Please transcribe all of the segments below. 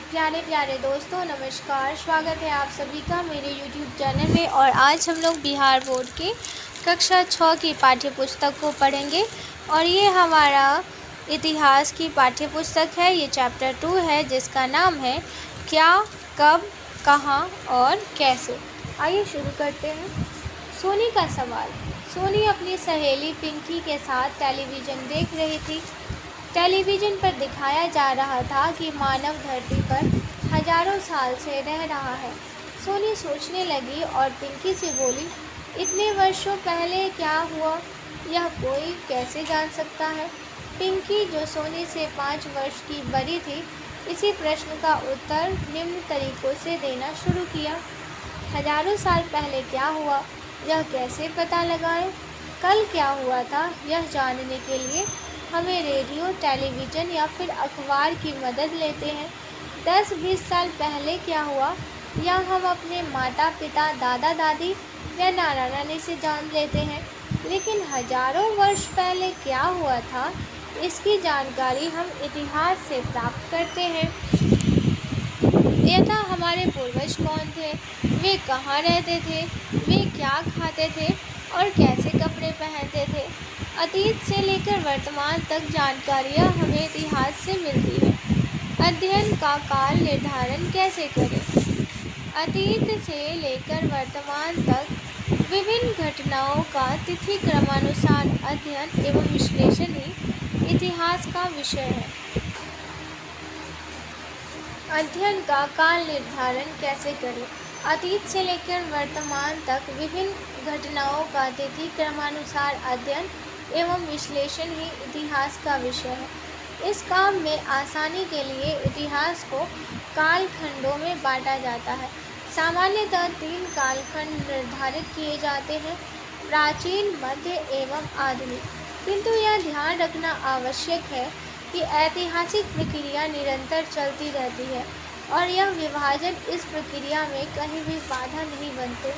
प्यारे प्यारे दोस्तों, नमस्कार। स्वागत है आप सभी का मेरे YouTube चैनल में। और आज हम लोग बिहार बोर्ड की कक्षा 6 की पाठ्य पुस्तक को पढ़ेंगे। और ये हमारा इतिहास की पाठ्य पुस्तक है। ये चैप्टर 2 है जिसका नाम है क्या, कब, कहाँ और कैसे। आइए शुरू करते हैं। सोनी का सवाल। सोनी अपनी सहेली पिंकी के साथ टेलीविज़न देख रही थी। टेलीविज़न पर दिखाया जा रहा था कि मानव धरती पर हजारों साल से रह रहा है। सोनी सोचने लगी और पिंकी से बोली, इतने वर्षों पहले क्या हुआ, यह कोई कैसे जान सकता है। पिंकी, जो सोनी से 5 वर्ष की बड़ी थी, इसी प्रश्न का उत्तर निम्न तरीकों से देना शुरू किया। हजारों साल पहले क्या हुआ, यह कैसे पता लगाएं। कल क्या हुआ था, यह जानने के लिए हमें रेडियो, टेलीविज़न या फिर अखबार की मदद लेते हैं। 10-20 साल पहले क्या हुआ, यह हम अपने माता पिता, दादा दादी या नाना नानी से जान लेते हैं। लेकिन हजारों वर्ष पहले क्या हुआ था, इसकी जानकारी हम इतिहास से प्राप्त करते हैं। यथा हमारे पूर्वज कौन थे, वे कहाँ रहते थे, वे क्या खाते थे और कैसे कपड़े पहनते थे। अतीत से लेकर वर्तमान तक जानकारियाँ हमें इतिहास से मिलती है। अध्ययन का काल निर्धारण कैसे करें। अतीत से लेकर वर्तमान तक विभिन्न घटनाओं का तिथि क्रमानुसार अध्ययन एवं विश्लेषण ही इतिहास का विषय है। अध्ययन का काल निर्धारण कैसे करें। अतीत से लेकर वर्तमान तक विभिन्न घटनाओं का तिथि क्रमानुसार अध्ययन एवं विश्लेषण ही इतिहास का विषय है। इस काम में आसानी के लिए इतिहास को कालखंडों में बांटा जाता है। सामान्यतः 3 कालखंड निर्धारित किए जाते हैं, प्राचीन, मध्य एवं आधुनिक। किंतु यह ध्यान रखना आवश्यक है कि ऐतिहासिक प्रक्रिया निरंतर चलती रहती है और यह विभाजन इस प्रक्रिया में कहीं भी बाधा नहीं बनते।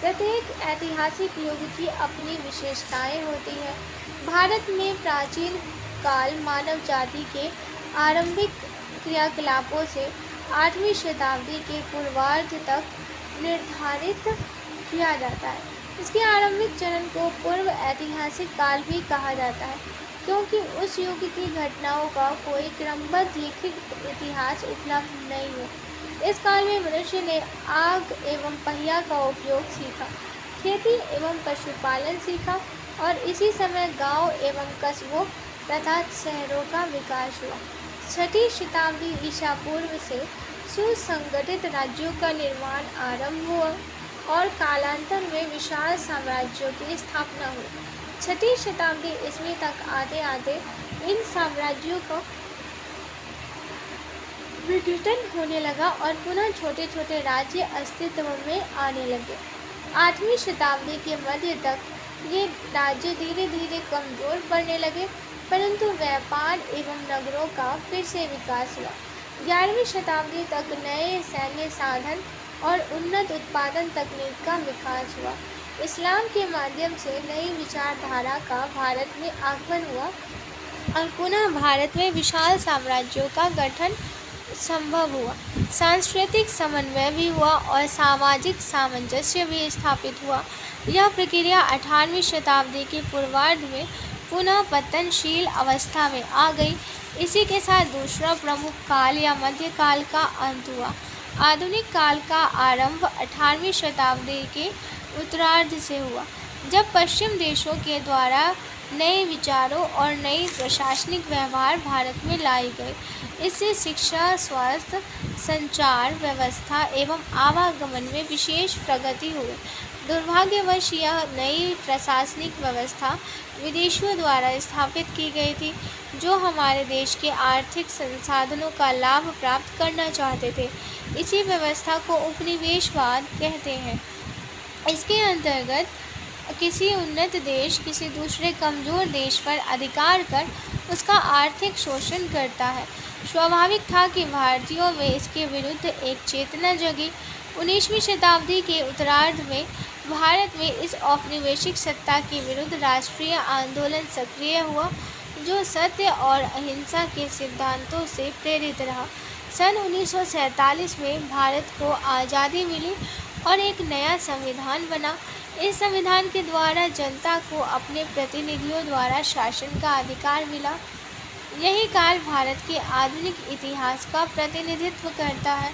प्रत्येक ऐतिहासिक युग की अपनी विशेषताएं होती हैं। भारत में प्राचीन काल मानव जाति के आरंभिक क्रियाकलापों से 8वीं शताब्दी के पूर्वार्ध तक निर्धारित किया जाता है। इसके आरंभिक चरण को पूर्व ऐतिहासिक काल भी कहा जाता है, क्योंकि उस युग की घटनाओं का कोई क्रमबद्ध लिखित इतिहास उपलब्ध नहीं है। इस काल में मनुष्य ने आग एवं पहिया का उपयोग सीखा, खेती एवं पशुपालन सीखा और इसी समय गांव एवं कस्बों तथा शहरों का विकास हुआ। 6ठी शताब्दी ईसा पूर्व से सुसंगठित राज्यों का निर्माण आरंभ हुआ और कालांतर में विशाल साम्राज्यों की स्थापना हुई। 6ठी शताब्दी ईस्वी तक आते आते इन साम्राज्यों का विघटन होने लगा और पुनः छोटे छोटे राज्य अस्तित्व में आने लगे। 8वीं शताब्दी के मध्य तक ये राज्य धीरे धीरे कमजोर पड़ने लगे, परंतु व्यापार एवं नगरों का फिर से विकास हुआ। 11वीं शताब्दी तक नए सैन्य साधन और उन्नत उत्पादन तकनीक का विकास हुआ। इस्लाम के माध्यम से नई विचारधारा का भारत में आगमन हुआ और पुनः भारत में विशाल साम्राज्यों का गठन संभव हुआ। सांस्कृतिक समन्वय भी हुआ और सामाजिक सामंजस्य भी स्थापित हुआ। यह प्रक्रिया 18वीं शताब्दी के पूर्वार्ध में पुनः पतनशील अवस्था में आ गई। इसी के साथ दूसरा प्रमुख काल या मध्यकाल का अंत हुआ। आधुनिक काल का आरंभ 18वीं शताब्दी के उत्तरार्ध से हुआ, जब पश्चिम देशों के द्वारा नए विचारों और नई प्रशासनिक व्यवहार भारत में लाई गए। इससे शिक्षा, स्वास्थ्य, संचार व्यवस्था एवं आवागमन में विशेष प्रगति हुई। दुर्भाग्यवश यह नई प्रशासनिक व्यवस्था विदेशियों द्वारा स्थापित की गई थी, जो हमारे देश के आर्थिक संसाधनों का लाभ प्राप्त करना चाहते थे। इसी व्यवस्था को उपनिवेशवाद कहते हैं। इसके अंतर्गत किसी उन्नत देश किसी दूसरे कमज़ोर देश पर अधिकार कर उसका आर्थिक शोषण करता है। स्वाभाविक था कि भारतीयों में इसके विरुद्ध एक चेतना जगी। 19वीं शताब्दी के उत्तरार्ध में भारत में इस औपनिवेशिक सत्ता के विरुद्ध राष्ट्रीय आंदोलन सक्रिय हुआ, जो सत्य और अहिंसा के सिद्धांतों से प्रेरित रहा। सन 1947 में भारत को आज़ादी मिली और एक नया संविधान बना। इस संविधान के द्वारा जनता को अपने प्रतिनिधियों द्वारा शासन का अधिकार मिला। यही काल भारत के आधुनिक इतिहास का प्रतिनिधित्व करता है।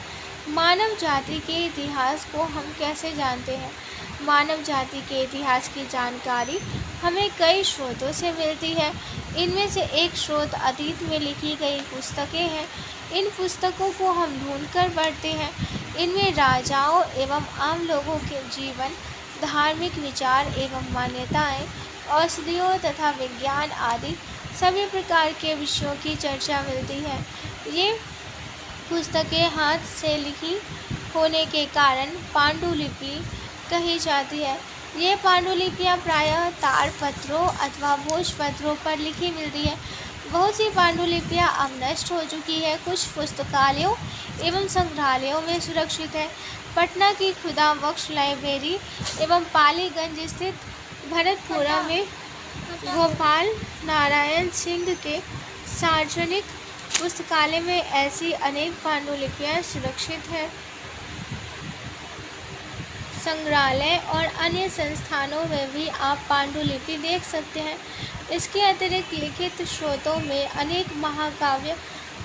मानव जाति के इतिहास को हम कैसे जानते हैं? मानव जाति के इतिहास की जानकारी हमें कई स्रोतों से मिलती है। इनमें से एक स्रोत अतीत में लिखी गई पुस्तकें हैं। इन पुस्तकों को हम ढूंढकर पढ़ते हैं। इनमें राजाओं एवं आम लोगों के जीवन, धार्मिक विचार एवं मान्यताएं, औषधियों तथा विज्ञान आदि सभी प्रकार के विषयों की चर्चा मिलती है। ये पुस्तकें हाथ से लिखी होने के कारण पांडुलिपि कही जाती है। ये पांडुलिपियाँ प्रायः ताड़पत्रों अथवा भोजपत्रों पर लिखी मिलती है। बहुत सी पांडुलिपियाँ अब नष्ट हो चुकी है। कुछ पुस्तकालयों एवं संग्रहालयों में सुरक्षित है। पटना की खुदा बख्श लाइब्रेरी एवं पालीगंज स्थित भरतपुरा में गोपाल नारायण सिंह के सार्वजनिक पुस्तकालय में ऐसी अनेक पांडुलिपियाँ सुरक्षित हैं। संग्रहालय और अन्य संस्थानों में भी आप पांडुलिपि देख सकते हैं। इसके अतिरिक्त लिखित स्रोतों में अनेक महाकाव्य,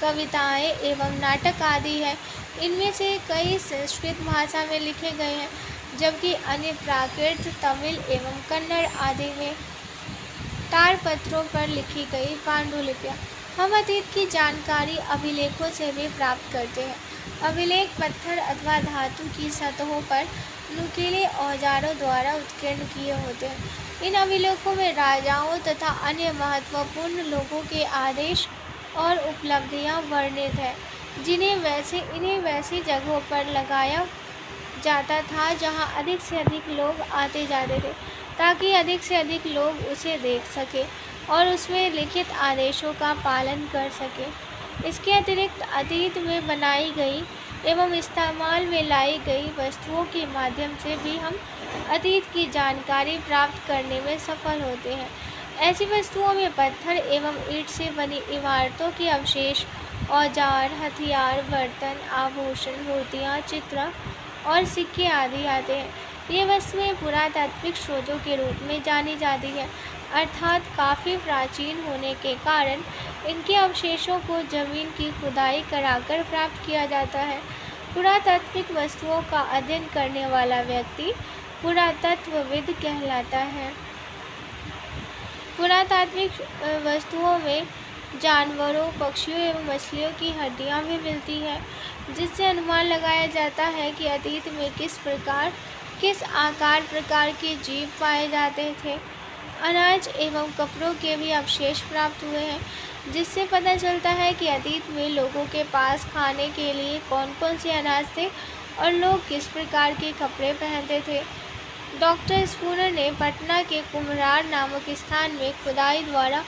कविताएं एवं नाटक आदि हैं। इनमें से कई संस्कृत भाषा में लिखे गए हैं, जबकि अन्य प्राकृत, तमिल एवं कन्नड़ आदि में ताड़पत्रों पर लिखी गई पांडुलिपियाँ। हम अतीत की जानकारी अभिलेखों से भी प्राप्त करते हैं। अभिलेख पत्थर अथवा धातु की सतहों पर नुकीले औजारों द्वारा उत्कीर्ण किए होते हैं। इन अभिलेखों में राजाओं तथा अन्य महत्वपूर्ण लोगों के आदेश और उपलब्धियां वर्णित हैं, इन्हें वैसी जगहों पर लगाया जाता था जहां अधिक से अधिक लोग आते जाते थे, ताकि अधिक से अधिक लोग उसे देख सकें और उसमें लिखित आदेशों का पालन कर सकें। इसके अतिरिक्त अतीत में बनाई गई एवं इस्तेमाल में लाई गई वस्तुओं के माध्यम से भी हम अतीत की जानकारी प्राप्त करने में सफल होते हैं। ऐसी वस्तुओं में पत्थर एवं ईंट से बनी इमारतों के अवशेष, औजार, हथियार, बर्तन, आभूषण, मूर्तियाँ, चित्र और सिक्के आदि आते हैं। ये वस्तुएं पुरातात्विक स्रोतों के रूप में जानी जाती हैं, अर्थात काफ़ी प्राचीन होने के कारण इनके अवशेषों को जमीन की खुदाई कराकर प्राप्त किया जाता है। पुरातात्विक वस्तुओं का अध्ययन करने वाला व्यक्ति पुरातत्वविद कहलाता है। पुरातात्विक वस्तुओं में जानवरों, पक्षियों एवं मछलियों की हड्डियां भी मिलती हैं, जिससे अनुमान लगाया जाता है कि अतीत में किस आकार प्रकार के जीव पाए जाते थे। अनाज एवं कपड़ों के भी अवशेष प्राप्त हुए हैं, जिससे पता चलता है कि अतीत में लोगों के पास खाने के लिए कौन कौन से अनाज थे और लोग किस प्रकार के कपड़े पहनते थे। डॉक्टर स्पूनर ने पटना के कुम्हरार नामक स्थान में खुदाई द्वारा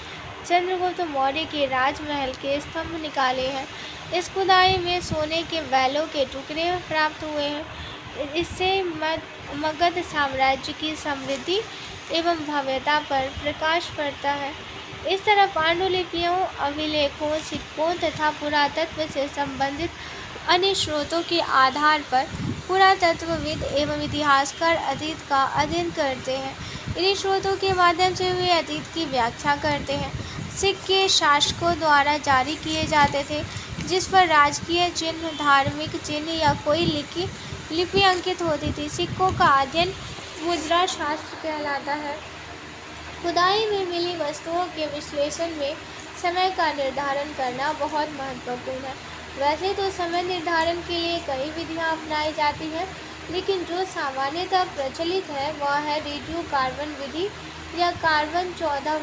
चंद्रगुप्त मौर्य के राजमहल के स्तंभ निकाले हैं। इस खुदाई में सोने के बैलों के टुकड़े प्राप्त हुए हैं। इससे मगध साम्राज्य की समृद्धि एवं भव्यता पर प्रकाश पड़ता है। इस तरह पांडुलिपियों, अभिलेखों, सिक्कों तथा पुरातत्व से संबंधित अन्य स्रोतों के आधार पर पुरातत्वविद एवं इतिहासकार अतीत का अध्ययन करते हैं। इन्हीं स्रोतों के माध्यम से वे अतीत की व्याख्या करते हैं। सिक्के शासकों द्वारा जारी किए जाते थे, जिस पर राजकीय चिन्ह, धार्मिक चिन्ह या कोई लिपि अंकित होती थी। सिक्कों का अध्ययन मुद्रा शास्त्र कहलाता है। खुदाई में मिली वस्तुओं के विश्लेषण में समय का निर्धारण करना बहुत महत्वपूर्ण है। वैसे तो समय निर्धारण के लिए कई विधियां अपनाई जाती हैं, लेकिन जो सामान्यतः प्रचलित है वह है रेडियो कार्बन विधि या कार्बन 14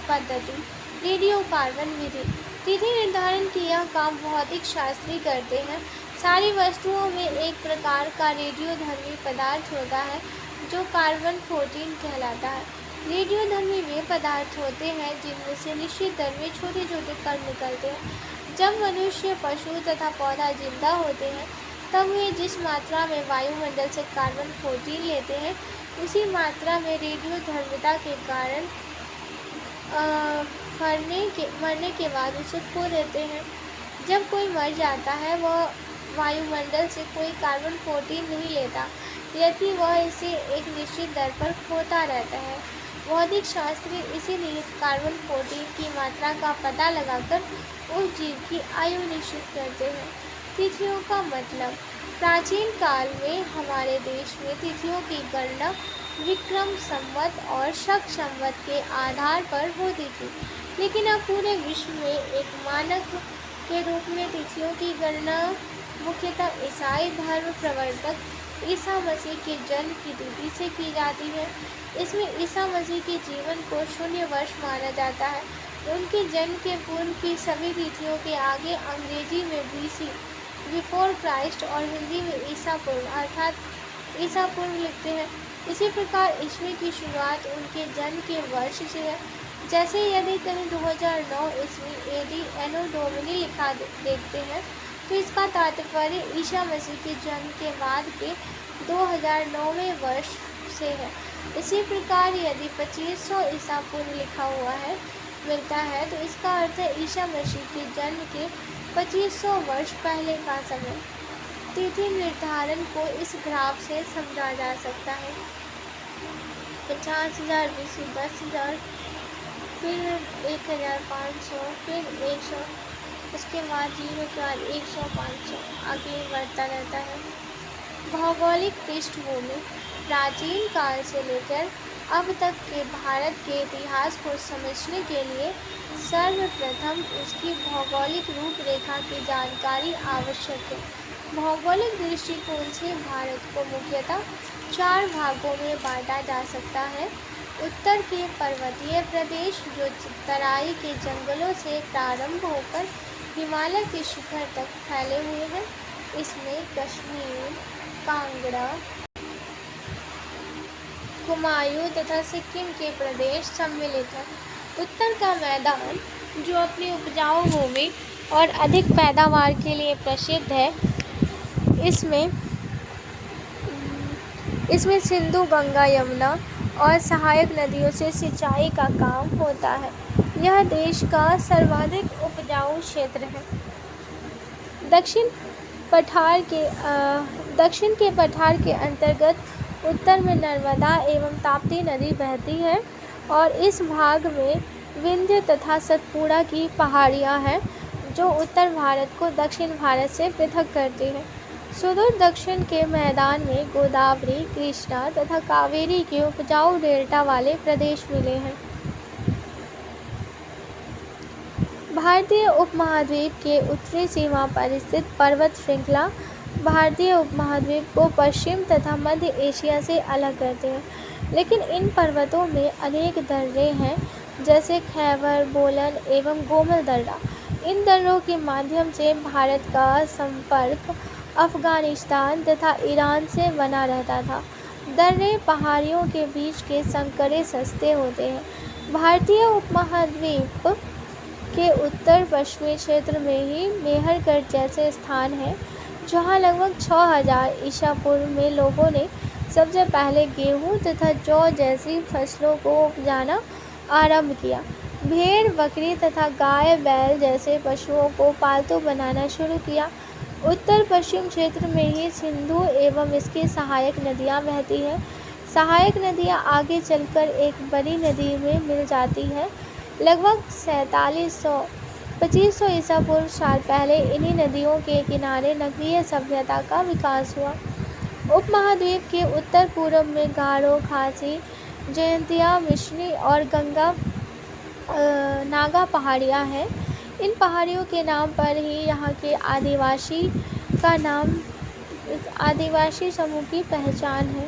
पद्धति। रेडियो कार्बन विधि तिथि निर्धारण की यह काम भौतिक शास्त्री करते हैं। सारी वस्तुओं में एक प्रकार का रेडियोधर्मी पदार्थ होता है जो कार्बन 14 कहलाता है। रेडियोधर्मी वे पदार्थ होते हैं जिनमें से निश्चित दर में छोटे छोटे कण निकलते हैं। जब मनुष्य, पशु तथा पौधा जिंदा होते हैं तब वे जिस मात्रा में वायुमंडल से कार्बन 14 लेते हैं उसी मात्रा में रेडियोधर्मिता के कारण मरने के बाद उसे खो देते हैं। जब कोई मर जाता है वह वायुमंडल से कोई कार्बन 14 नहीं लेता, यदि वह इसे एक निश्चित दर पर खोता रहता है। भौतिक शास्त्री इसीलिए कार्बन 14 की मात्रा का पता लगाकर उस जीव की आयु निश्चित करते हैं। तिथियों का मतलब। प्राचीन काल में हमारे देश में तिथियों की गणना विक्रम संवत और शक संवत के आधार पर होती थी, लेकिन अब पूरे विश्व में एक मानक के रूप में तिथियों की गणना मुख्यतः ईसाई धर्म प्रवर्तक ईसा मसीह के जन्म की तिथि से की जाती है। इसमें ईसा मसीह के जीवन को 0 वर्ष माना जाता है। उनके जन्म के पूर्व की सभी तिथियों के आगे अंग्रेजी में BC बिफोर क्राइस्ट और हिंदी में ईसा पूर्व अर्थात ईसा पूर्व लिखते हैं। इसी प्रकार ईस्वी की शुरुआत उनके जन्म के वर्ष से है। जैसे यदि कहीं 2009 ईस्वी AD एनो डोमिनी लिखा देखते हैं तो इसका तात्पर्य ईसा मसीह के जन्म के बाद के 2009वें वर्ष से है। इसी प्रकार यदि 2500 ईसा पूर्व लिखा हुआ है मिलता है तो इसका अर्थ है ईसा मसीह के जन्म के 2500 वर्ष पहले का समय। तिथि निर्धारण को इस ग्राफ से समझा जा सकता है। 50,000 BC 10,000, फिर 1,500, फिर 100, उसके बाद 0 के बाद 100, 500 आगे बढ़ता रहता है। भौगोलिक पृष्ठभूमि। प्राचीन काल से लेकर अब तक के भारत के इतिहास को समझने के लिए सर्वप्रथम उसकी भौगोलिक रूपरेखा की जानकारी आवश्यक है। भौगोलिक दृष्टिकोण से भारत को मुख्यतः 4 भागों में बांटा जा सकता है। उत्तर के पर्वतीय प्रदेश जो तराई के जंगलों से प्रारंभ होकर हिमालय के शिखर तक फैले हुए हैं। इसमें कश्मीर, कांगड़ा, कुमायूं तथा सिक्किम के प्रदेश सम्मिलित हैं। उत्तर का मैदान जो अपनी उपजाऊ भूमि और अधिक पैदावार के लिए प्रसिद्ध है, इसमें सिंधु, गंगा, यमुना और सहायक नदियों से सिंचाई का काम होता है। यह देश का सर्वाधिक उपजाऊ क्षेत्र है। दक्षिण के पठार के अंतर्गत उत्तर में नर्मदा एवं ताप्ती नदी बहती है और इस भाग में विंध्य तथा सतपुड़ा की पहाड़ियाँ हैं जो उत्तर भारत को दक्षिण भारत से पृथक करती हैं। सुदूर दक्षिण के मैदान में गोदावरी, कृष्णा तथा कावेरी के उपजाऊ डेल्टा वाले प्रदेश मिले हैं। भारतीय उपमहाद्वीप के उत्तरी सीमा पर स्थित पर्वत श्रृंखला भारतीय उपमहाद्वीप को पश्चिम तथा मध्य एशिया से अलग करते हैं, लेकिन इन पर्वतों में अनेक दर्रे हैं जैसे खैबर, बोलन एवं गोमल दर्रा। इन दर्रों के माध्यम से भारत का संपर्क अफगानिस्तान तथा ईरान से बना रहता था। दर्रे पहाड़ियों के बीच के संकरे सस्ते होते हैं। भारतीय उपमहाद्वीप के उत्तर पश्चिमी क्षेत्र में ही मेहरगढ़ जैसे स्थान हैं जहाँ लगभग 6000 ईसा पूर्व में लोगों ने सबसे पहले गेहूँ तथा जौ जैसी फसलों को उपजाना आरंभ किया। भेड़, बकरी तथा गाय, बैल जैसे पशुओं को पालतू बनाना शुरू किया। उत्तर पश्चिम क्षेत्र में ही सिंधु एवं इसकी सहायक नदियाँ बहती हैं। सहायक नदियाँ आगे चलकर एक बड़ी नदी में मिल जाती हैं। लगभग 2500 ईसा पूर्व साल पहले इन्हीं नदियों के किनारे नगरीय सभ्यता का विकास हुआ। उपमहाद्वीप के उत्तर पूर्व में गारो, खासी, जयंतिया, मिश्री और गंगा नागा पहाड़ियाँ हैं। इन पहाड़ियों के नाम पर ही यहाँ के आदिवासी समूह की पहचान है।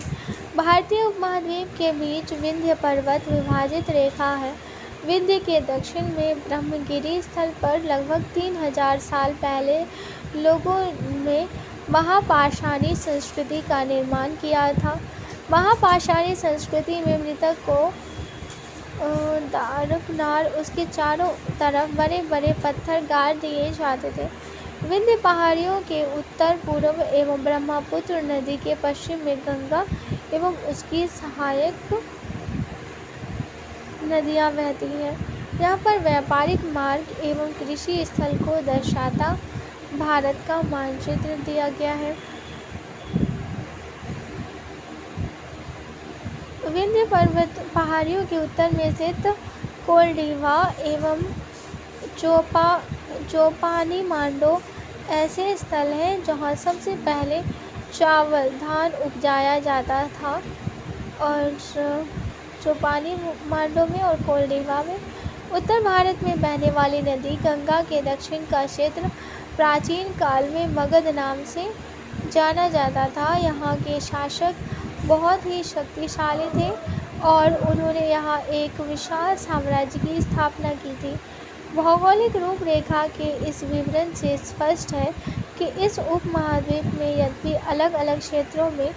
भारतीय उपमहाद्वीप के बीच विंध्य पर्वत विभाजित रेखा है। विंध्य के दक्षिण में ब्रह्मगिरी स्थल पर लगभग 3000 साल पहले लोगों ने महापाषाणी संस्कृति का निर्माण किया था। महापाषाणी संस्कृति में मृतक को दारुकनार उसके चारों तरफ बड़े बड़े पत्थर गाड़ दिए जाते थे। विंध्य पहाड़ियों के उत्तर पूर्व एवं ब्रह्मपुत्र नदी के पश्चिम में गंगा एवं उसकी सहायक नदियाँ बहती हैं। यहाँ पर व्यापारिक मार्ग एवं कृषि स्थल को दर्शाता भारत का मानचित्र दिया गया है। विंध्य पर्वत पहाड़ियों के उत्तर में स्थित कोलडीवा एवं चोपानी मांडो ऐसे स्थल हैं जहाँ सबसे पहले चावल धान उपजाया जाता था। और चोपानी मांडो में और कोलडीवा में उत्तर भारत में बहने वाली नदी गंगा के दक्षिण का क्षेत्र प्राचीन काल में मगध नाम से जाना जाता था। यहाँ के शासक बहुत ही शक्तिशाली थे और उन्होंने यहाँ एक विशाल साम्राज्य की स्थापना की थी। भौगोलिक रूपरेखा के इस विवरण से स्पष्ट है कि इस उपमहाद्वीप में यद्यपि अलग अलग क्षेत्रों में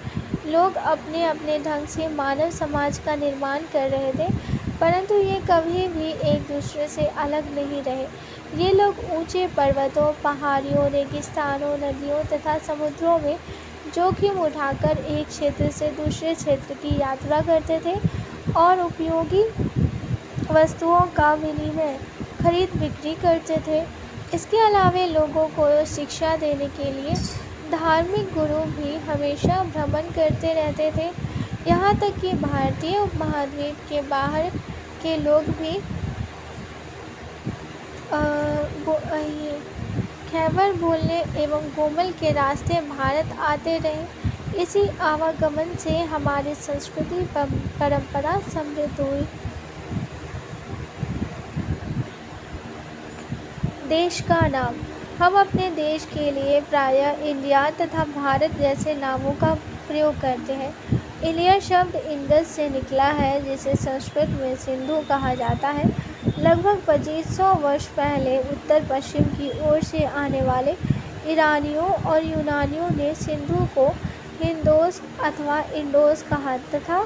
लोग अपने अपने ढंग से मानव समाज का निर्माण कर रहे थे, परंतु ये कभी भी एक दूसरे से अलग नहीं रहे। ये लोग ऊंचे पर्वतों, पहाड़ियों, रेगिस्तानों, नदियों तथा समुद्रों में जोखिम उठाकर एक क्षेत्र से दूसरे क्षेत्र की यात्रा करते थे और उपयोगी वस्तुओं का विनिमय खरीद बिक्री करते थे। इसके अलावा लोगों को शिक्षा देने के लिए धार्मिक गुरु भी हमेशा भ्रमण करते रहते थे। यहाँ तक कि भारतीय उपमहाद्वीप के बाहर के लोग भी खैबर बोलने एवं गोमल के रास्ते भारत आते रहे। इसी आवागमन से हमारी संस्कृति परंपरा समृद्ध हुई। देश का नाम। हम अपने देश के लिए प्रायः इंडिया तथा भारत जैसे नामों का प्रयोग करते हैं। इंडिया शब्द इंडस से निकला है, जिसे संस्कृत में सिंधु कहा जाता है। लगभग 2500 वर्ष पहले उत्तर पश्चिम की ओर से आने वाले ईरानियों और यूनानियों ने सिंधु को हिंदोस अथवा इंडोस कहा तथा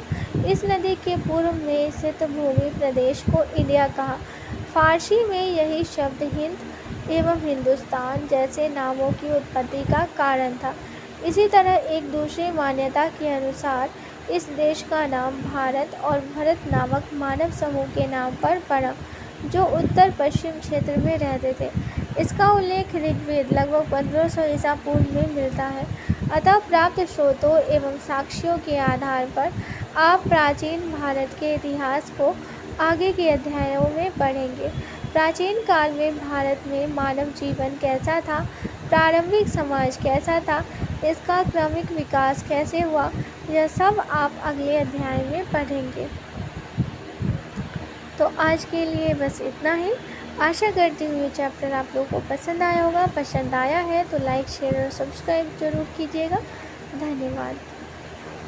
इस नदी के पूर्व में स्थित भूमि प्रदेश को इंडिया कहा। फारसी में यही शब्द हिंद एवं हिंदुस्तान जैसे नामों की उत्पत्ति का कारण था। इसी तरह एक दूसरी मान्यता के अनुसार इस देश का नाम भारत और भरत नामक मानव समूह के नाम पर पड़ा, जो उत्तर पश्चिम क्षेत्र में रहते थे। इसका उल्लेख ऋग्वेद लगभग 1500 ईसा पूर्व में मिलता है। अतः प्राप्त स्रोतों एवं साक्ष्यों के आधार पर आप प्राचीन भारत के इतिहास को आगे के अध्यायों में पढ़ेंगे। प्राचीन काल में भारत में मानव जीवन कैसा था, प्रारंभिक समाज कैसा था, इसका क्रमिक विकास कैसे हुआ, यह सब आप अगले अध्याय में पढ़ेंगे। तो आज के लिए बस इतना ही। आशा करती हूँ ये चैप्टर आप लोगों को पसंद आया होगा। पसंद आया है तो लाइक, शेयर और सब्सक्राइब जरूर कीजिएगा। धन्यवाद।